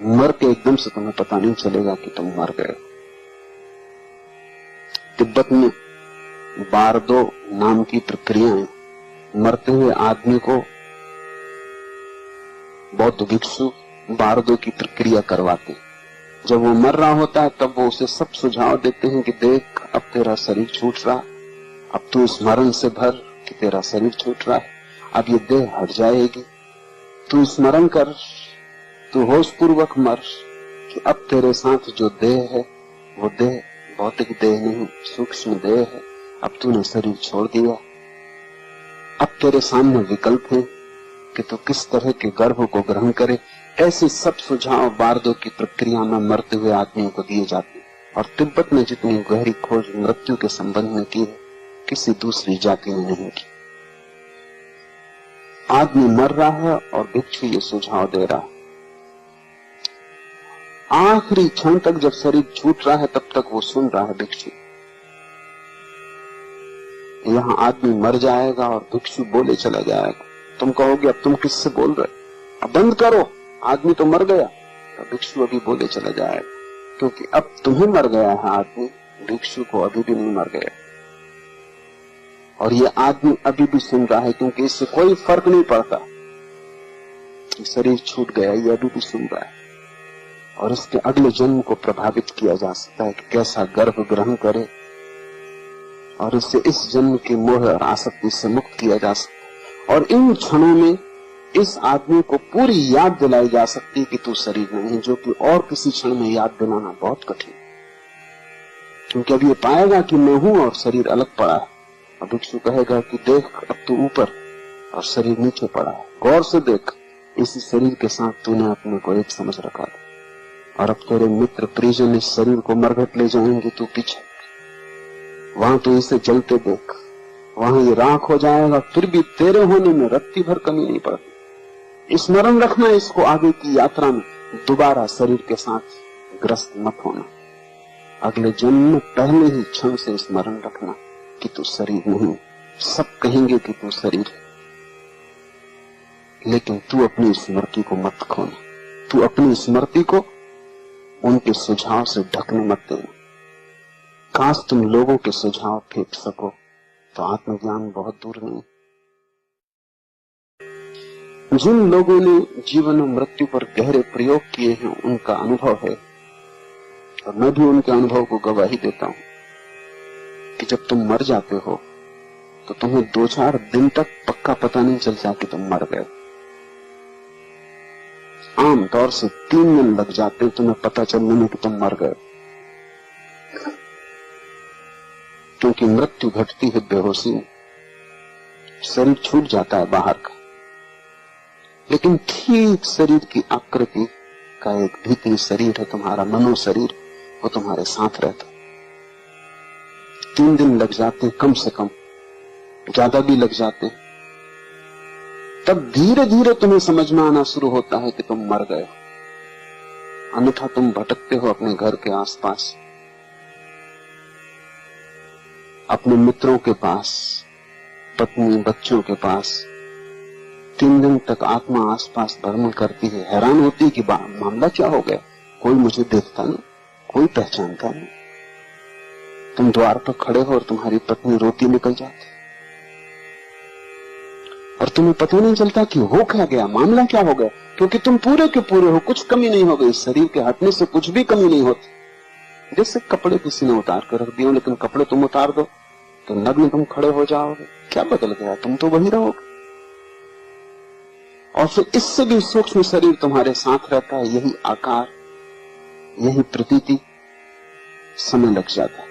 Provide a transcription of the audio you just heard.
मर के एकदम से तुम्हें पता नहीं चलेगा कि तुम मर गए। तिब्बत में बारदो नाम की प्रक्रियाएं मरते हुए आदमी को बौद्ध भिक्षु बारदो की प्रक्रिया करवाते। जब वो मर रहा होता है तब वो उसे सब सुझाव देते हैं कि देख, अब तेरा शरीर छूट रहा, अब तू स्मरण से भर कि तेरा शरीर छूट रहा है, अब ये देह हट जाएगी, तू स्मरण कर, तू होश पूर्वक मर कि अब तेरे साथ जो देह है वो देह भौतिक देह नहीं, सूक्ष्म देह है। अब तूने शरीर छोड़ दिया, अब तेरे सामने विकल्प है कि तू किस तरह के गर्भ को ग्रहण करे। ऐसे सब सुझाव बारदो की प्रक्रिया में मरते हुए आदमियों को दिए जाते हैं। और तिब्बत में जितनी गहरी खोज मृत्यु के संबंध में की है, किसी दूसरी जाति ने नहीं की। आदमी मर रहा है और भिक्षु ये सुझाव दे रहा है। आखिरी क्षण तक जब शरीर छूट रहा है तब तक वो सुन रहा है भिक्षु। यहां आदमी मर जाएगा और भिक्षु बोले चला जाएगा। तुम कहोगे अब तुम किससे बोल रहे, अब बंद करो, आदमी तो मर गया। तो भिक्षु अभी बोले चला जाएगा, क्योंकि अब तुम्हें मर गया है आदमी, भिक्षु को अभी भी नहीं मर गया। और ये आदमी अभी भी सुन रहा है, क्योंकि इससे कोई फर्क नहीं पड़ता कि शरीर छूट गया, ये अभी भी सुन रहा है। और इसके अगले जन्म को प्रभावित किया जा सकता है कि कैसा गर्भ ग्रहण करे, और इससे इस जन्म की मोह और आसक्ति से मुक्त किया जा सकता है। और इन क्षणों में इस आदमी को पूरी याद दिलाई जा सकती है कि तू शरीर नहीं, जो कि और किसी क्षण में याद दिलाना बहुत कठिन, क्योंकि अब ये पाएगा कि मैं हूं और शरीर अलग पड़ा है। और भिक्षु कहेगा कि देख, अब तू ऊपर और शरीर नीचे पड़ा है, गौर से देख, इसी शरीर के साथ तूने अपने को एक समझ रखा था, और अब तेरे मित्र परिजन इस शरीर को मरघट ले जाएंगे, तू पीछे। वहां तो इसे जलते देख, वहां ये राख हो जाएगा, फिर भी तेरे होने में रत्ती भर कमी नहीं पड़ती। स्मरण रखना इसको, आगे की यात्रा में दोबारा शरीर के साथ ग्रस्त मत होना। अगले जन्म में पहले ही क्षण से स्मरण रखना कि तू शरीर नहीं। सब कहेंगे कि तू शरीर है, लेकिन तू अपनी स्मृति को मत खोना। तू अपनी स्मृति को उनके सुझाव से ढकने मत देना। काश तुम लोगों के सुझाव फेंक सको तो आत्मज्ञान बहुत दूर नहीं। जिन लोगों ने जीवन और मृत्यु पर गहरे प्रयोग किए हैं उनका अनुभव है, और मैं भी उनके अनुभव को गवाही देता हूं, कि जब तुम मर जाते हो तो तुम्हें 2-4 दिन तक पक्का पता नहीं चलता कि तुम मर गए। आमतौर से 3 दिन लग जाते हैं तुम्हें पता चलने में कि तुम मर गए, क्योंकि मृत्यु घटती है बेहोशी में, शरीर छूट जाता है बाहर का, लेकिन ठीक शरीर की आकृति का एक भीतरी शरीर है तुम्हारा मनो शरीर, वो तुम्हारे साथ रहता। 3 दिन लग जाते हैं कम से कम, ज्यादा भी लग जाते हैं। तब धीरे धीरे तुम्हें समझ में आना शुरू होता है कि तुम मर गए, अन्यथा तुम भटकते हो अपने घर के आसपास, अपने मित्रों के पास, पत्नी बच्चों के पास। 3 दिन तक आत्मा आसपास भ्रमण करती है, हैरान होती है कि मामला क्या हो गया, कोई मुझे देखता नहीं, कोई पहचानता नहीं। तुम द्वार पर खड़े हो और तुम्हारी पत्नी रोती निकल जाती, और तुम्हें पता नहीं चलता कि हो क्या गया, मामला क्या हो गया, क्योंकि तुम पूरे के पूरे हो, कुछ कमी नहीं हो गई। शरीर के हटने से कुछ भी कमी नहीं होती। जैसे कपड़े किसी ने उतार कर रख दिए, लेकिन कपड़े तुम उतार दो तो नग्न तुम खड़े हो जाओगे, क्या बदल गया, तुम तो वही रहोगे। और फिर इससे भी सूक्ष्म शरीर तुम्हारे साथ रहता है, यही आकार, यही प्रतीति, समय लग जाता है।